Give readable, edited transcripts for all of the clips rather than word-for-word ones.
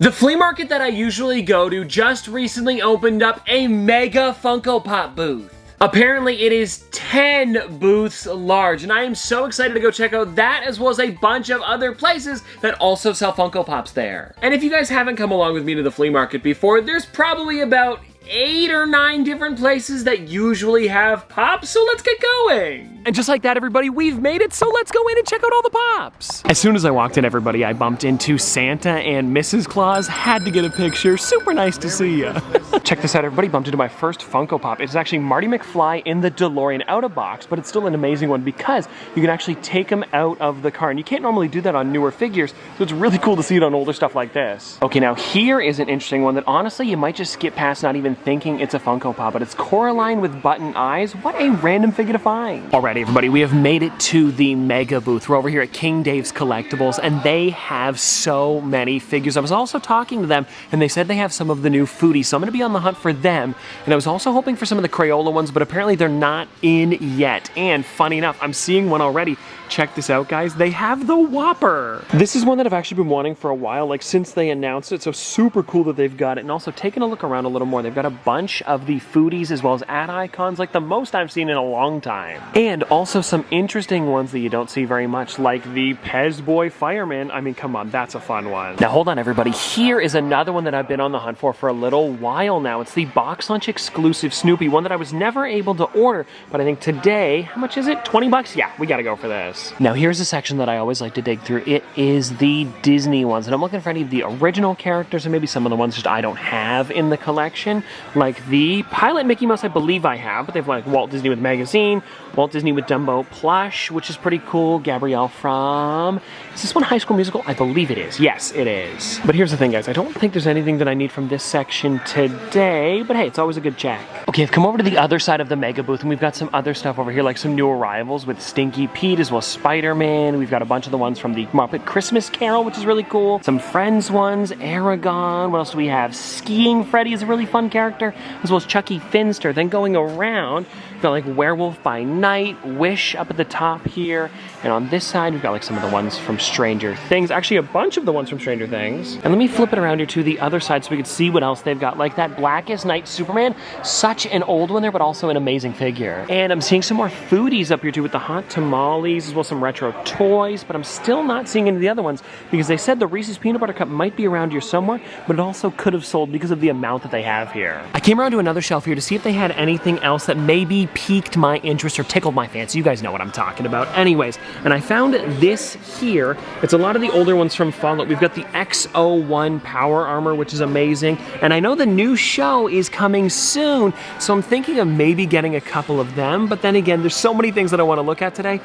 The flea market that I usually go to just recently opened up a mega Funko Pop booth. Apparently it is 10 booths large, and I am so excited to go check out that as well as a bunch of other places that also sell Funko Pops there. And if you guys haven't come along with me to the flea market before, there's probably about 8 or 9 different places that usually have pops, so let's get going. And just like that, everybody, we've made it, so let's go in and check out all the pops. As soon as I walked in, everybody, I bumped into Santa and Mrs. Claus. Had to get a picture. Super nice to see ya. Check this out, everybody. Bumped into my first Funko Pop. It's actually Marty McFly in the DeLorean out of box, but it's still an amazing one because you can actually take him out of the car, and you can't normally do that on newer figures, so it's really cool to see it on older stuff like this. Okay, now here is an interesting one that honestly you might just skip past, not even thinking it's a Funko Pop, but it's Coraline with button eyes. What a random figure to find. Alrighty, everybody, we have made it to the Mega booth. We're over here at King Dave's Collectibles, and they have so many figures. I was also talking to them, and they said they have some of the new foodies, so I'm gonna be on the hunt for them. And I was also hoping for some of the Crayola ones, but apparently they're not in yet. And funny enough, I'm seeing one already. Check this out, guys. They have the Whopper. This is one that I've actually been wanting for a while, like since they announced it, so super cool that they've got it. And also taking a look around a little more, they've got a bunch of the foodies as well as ad icons, like the most I've seen in a long time. And also some interesting ones that you don't see very much, like the Pez Boy Fireman. I mean, come on, that's a fun one. Now hold on, everybody. Here is another one that I've been on the hunt for a little while now. It's the Box Lunch exclusive Snoopy, one that I was never able to order, but I think today, how much is it? 20 bucks? Yeah, we gotta go for this. Now here's a section that I always like to dig through. It is the Disney ones, and I'm looking for any of the original characters and maybe some of the ones just I don't have in the collection, like the Pilot Mickey Mouse I believe I have, but they've like Walt Disney with Magazine, Walt Disney with Dumbo plush, which is pretty cool. Gabrielle from, is this one High School Musical? I believe it is. Yes, it is. But here's the thing, guys. I don't think there's anything that I need from this section today, but hey, it's always a good check. Okay, I've come over to the other side of the Mega booth, and we've got some other stuff over here, like some new arrivals with Stinky Pete as well as Spider-Man. We've got a bunch of the ones from the Muppet Christmas Carol, which is really cool. Some Friends ones, Aragon. What else do we have? Skiing Freddy is a really fun character, as well as Chucky Finster. Then going around, we've got like Werewolf by Night, Wish up at the top here. And on this side, we've got like some of the ones from Stranger Things. Actually, a bunch of the ones from Stranger Things. And let me flip it around here to the other side so we can see what else they've got. Like that Blackest Night Superman. Such an old one there, but also an amazing figure. And I'm seeing some more foodies up here too with the hot tamales, as well as some retro toys, but I'm still not seeing any of the other ones because they said the Reese's Peanut Butter Cup might be around here somewhere, but it also could have sold because of the amount that they have here. I came around to another shelf here to see if they had anything else that maybe piqued my interest or tickled my fancy. You guys know what I'm talking about. Anyways, and I found this here. It's a lot of the older ones from Fallout. We've got the X01 Power Armor, which is amazing, and I know the new show is coming soon, so I'm thinking of maybe getting a couple of them, but then again, there's so many things that I want to look at today.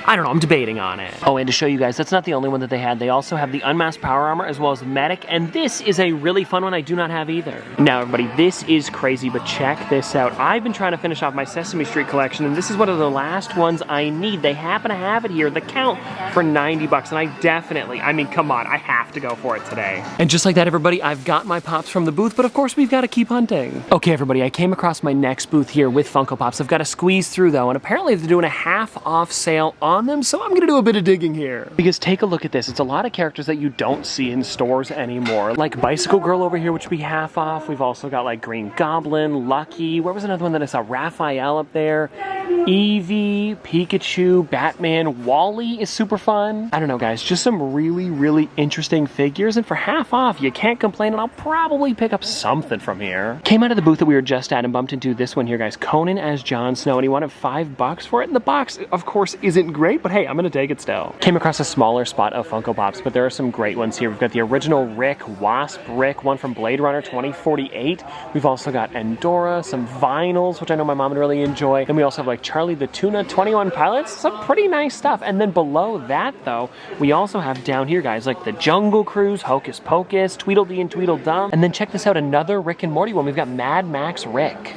I don't know, I'm debating on it. Oh, and to show you guys, that's not the only one that they had. They also have the Unmasked Power Armor as well as Medic, and this is a really fun one I do not have either. Now, everybody, this is crazy, but check this out. I've been trying to finish off my Sesame Street collection, and this is one of the last ones I need. They happen to have it here, the count, for 90 bucks, and I mean, come on, I have to go for it today. And just like that, everybody, I've got my Pops from the booth, but of course, we've got to keep hunting. Okay, everybody, I came across my next booth here with Funko Pops. I've got to squeeze through, though, and apparently they're doing a half-off sale on them, so I'm gonna do a bit of digging here. Because take a look at this. It's a lot of characters that you don't see in stores anymore. Like Bicycle Girl over here, which would be half off. We've also got like Green Goblin, Lucky. Where was another one that I saw? Raphael up there. Eevee, Pikachu, Batman, Wally is super fun. I don't know, guys, just some really, really interesting figures, and for half off, you can't complain, and I'll probably pick up something from here. Came out of the booth that we were just at and bumped into this one here, guys, Conan as Jon Snow, and he wanted $5 for it, and the box, of course, isn't great, but hey, I'm gonna take it still. Came across a smaller spot of Funko Pops, but there are some great ones here. We've got the original Rick, Wasp Rick, one from Blade Runner 2048. We've also got Endora, some vinyls, which I know my mom would really enjoy, and we also have like Charlie the Tuna, 21 Pilots, some pretty nice stuff. And then below that, though, we also have down here, guys, like the Jungle Cruise, Hocus Pocus, Tweedledee and Tweedledum. And then check this out, another Rick and Morty one. We've got Mad Max Rick.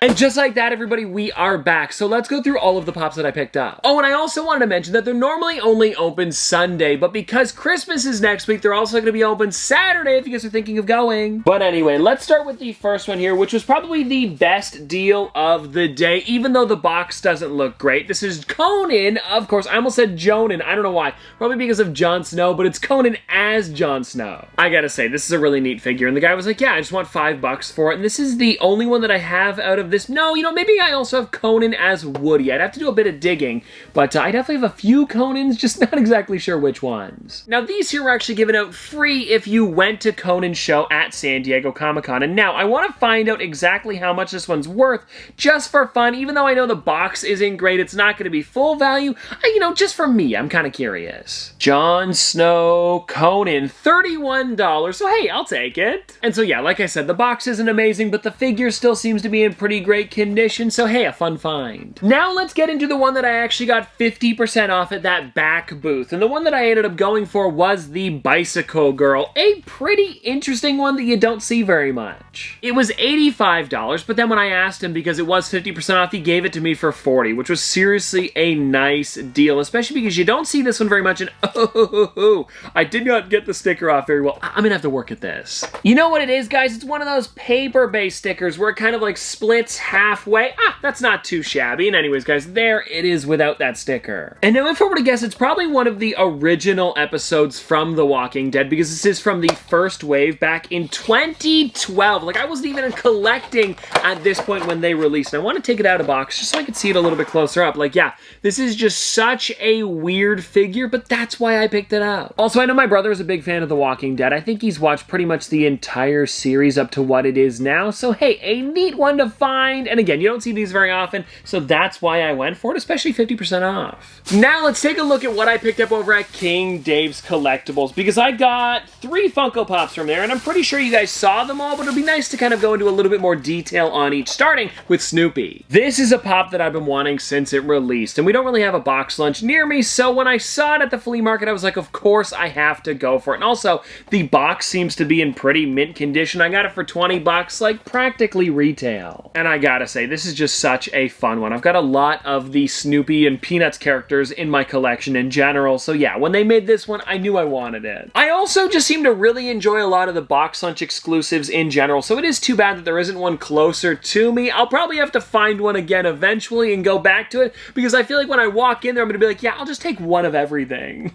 And just like that, everybody, we are back. So let's go through all of the pops that I picked up. Oh, and I also wanted to mention that they're normally only open Sunday, but because Christmas is next week, they're also going to be open Saturday if you guys are thinking of going. But anyway, let's start with the first one here, which was probably the best deal of the day, even though the box doesn't look great. This is Conan, of course. I almost said Jonan. I don't know why. Probably because of Jon Snow, but it's Conan as Jon Snow. I gotta say, this is a really neat figure, and the guy was like, yeah, I just want $5 for it, and this is the only one that I have out of this. No, you know, maybe I also have Conan as Woody. I'd have to do a bit of digging, but I definitely have a few Conans, just not exactly sure which ones. Now, these here were actually given out free if you went to Conan's show at San Diego Comic-Con, and now I want to find out exactly how much this one's worth, just for fun. Even though I know the box isn't great, it's not going to be full value, you know, just for me, I'm kind of curious. Jon Snow, Conan, $31, so hey, I'll take it. And so yeah, like I said, the box isn't amazing, but the figure still seems to be in pretty great condition, so hey, a fun find. Now let's get into the one that I actually got 50% off at that back booth, and the one that I ended up going for was the Bicycle Girl, a pretty interesting one that you don't see very much. It was $85, but then when I asked him, because it was 50% off, he gave it to me for $40, which was seriously a nice deal, especially because you don't see this one very much, and oh, I did not get the sticker off very well. I'm gonna have to work at this. You know what it is, guys? It's one of those paper-based stickers where it kind of like splits halfway. That's not too shabby. And anyways, guys, there it is without that sticker. And now if I were to guess, it's probably one of the original episodes from The Walking Dead, because this is from the first wave back in 2012. Like, I wasn't even collecting at this point when they released. And I want to take it out of box just so I can see it a little bit closer up. Like, yeah, this is just such a weird figure, but that's why I picked it up. Also, I know my brother is a big fan of The Walking Dead. I think he's watched pretty much the entire series up to what it is now. So hey, a neat one to find. And again, you don't see these very often, so that's why I went for it, especially 50% off. Now let's take a look at what I picked up over at King Dave's Collectibles, because I got 3 Funko Pops from there, and I'm pretty sure you guys saw them all, but it'll be nice to kind of go into a little bit more detail on each, starting with Snoopy. This is a pop that I've been wanting since it released, and we don't really have a box lunch near me, so when I saw it at the flea market, I was like, of course I have to go for it. And also, the box seems to be in pretty mint condition. I got it for $20, like practically retail. And I gotta say, this is just such a fun one. I've got a lot of the Snoopy and Peanuts characters in my collection in general, so yeah, when they made this one, I knew I wanted it. I also just seem to really enjoy a lot of the box lunch exclusives in general, so it is too bad that there isn't one closer to me. I'll probably have to find one again eventually and go back to it, because I feel like when I walk in there, I'm gonna be like, yeah, I'll just take one of everything.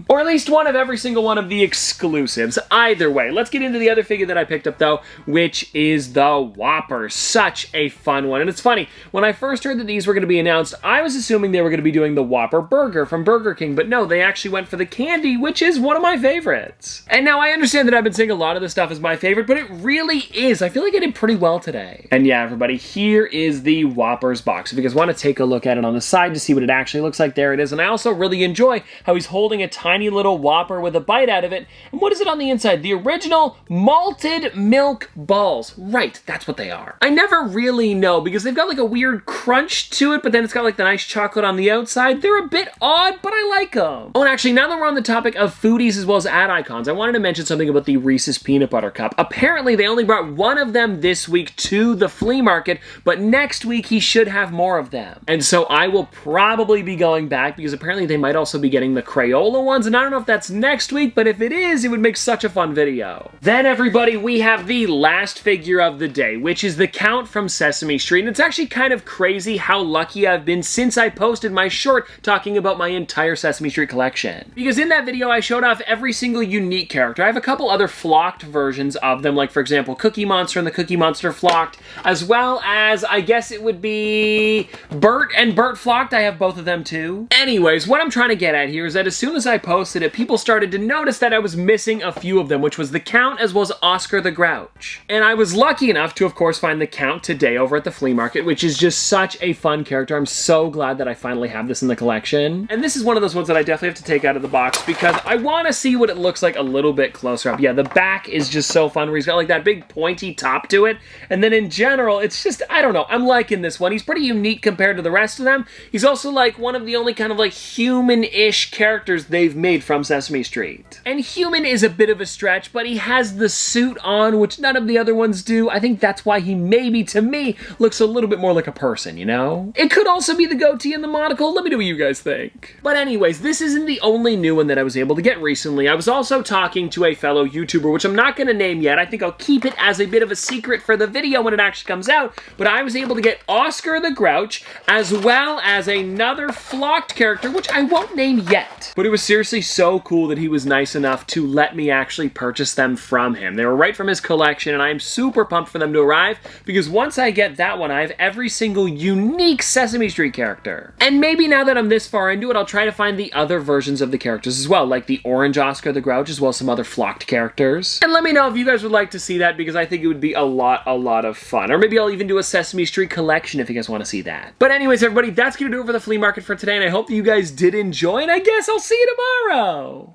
Or at least one of every single one of the exclusives. Either way, let's get into the other figure that I picked up though, which is the Whopper. Such a fun one. And it's funny, when I first heard that these were going to be announced, I was assuming they were going to be doing the Whopper burger from Burger King, but no, they actually went for the candy, which is one of my favorites. And now I understand that I've been saying a lot of this stuff is my favorite, but it really is. I feel like I did pretty well today. And yeah, everybody, here is the Whoppers box. If you guys want to take a look at it on the side to see what it actually looks like, there it is. And I also really enjoy how he's holding a tiny little Whopper with a bite out of it. And what is it on the inside? The original malted milk balls. Right, that's what they are. I never really know, because they've got like a weird crunch to it, but then it's got like the nice chocolate on the outside. They're a bit odd, but I like them. Oh, and actually, now that we're on the topic of foodies as well as ad icons, I wanted to mention something about the Reese's Peanut Butter Cup. Apparently, they only brought one of them this week to the flea market, but next week he should have more of them. And so I will probably be going back, because apparently they might also be getting the Crayola ones, and I don't know if that's next week, but if it is, it would make such a fun video. Then, everybody, we have the last figure of the day, which is the Count from Sesame Street, and it's actually kind of crazy how lucky I've been since I posted my short talking about my entire Sesame Street collection. Because in that video, I showed off every single unique character. I have a couple other flocked versions of them, like, for example, Cookie Monster and the Cookie Monster flocked, as well as, I guess it would be Bert and Bert flocked. I have both of them too. Anyways, what I'm trying to get at here is that as soon as I posted it, people started to notice that I was missing a few of them, which was the Count as well as Oscar the Grouch. And I was lucky enough to, of course, find the Count today over at the flea market, which is just such a fun character. I'm so glad that I finally have this in the collection. And this is one of those ones that I definitely have to take out of the box because I want to see what it looks like a little bit closer up. Yeah, the back is just so fun where he's got like that big pointy top to it. And then in general, it's just, I don't know, I'm liking this one. He's pretty unique compared to the rest of them. He's also like one of the only kind of like human-ish characters they've made from Sesame Street. And human is a bit of a stretch, but he has the suit on, which none of the other ones do. I think that's why he maybe, to me, me, looks a little bit more like a person, you know? It could also be the goatee and the monocle. Let me know what you guys think. But anyways, this isn't the only new one that I was able to get recently. I was also talking to a fellow YouTuber, which I'm not going to name yet. I think I'll keep it as a bit of a secret for the video when it actually comes out. But I was able to get Oscar the Grouch, as well as another flocked character, which I won't name yet. But it was seriously so cool that he was nice enough to let me actually purchase them from him. They were right from his collection, and I am super pumped for them to arrive, because once I get that one, I have every single unique Sesame Street character. And maybe now that I'm this far into it, I'll try to find the other versions of the characters as well, like the orange Oscar the Grouch, as well as some other flocked characters. And let me know if you guys would like to see that, because I think it would be a lot of fun. Or maybe I'll even do a Sesame Street collection if you guys want to see that. But anyways, everybody, that's gonna do it for the flea market for today, and I hope that you guys did enjoy, and I guess I'll see you tomorrow!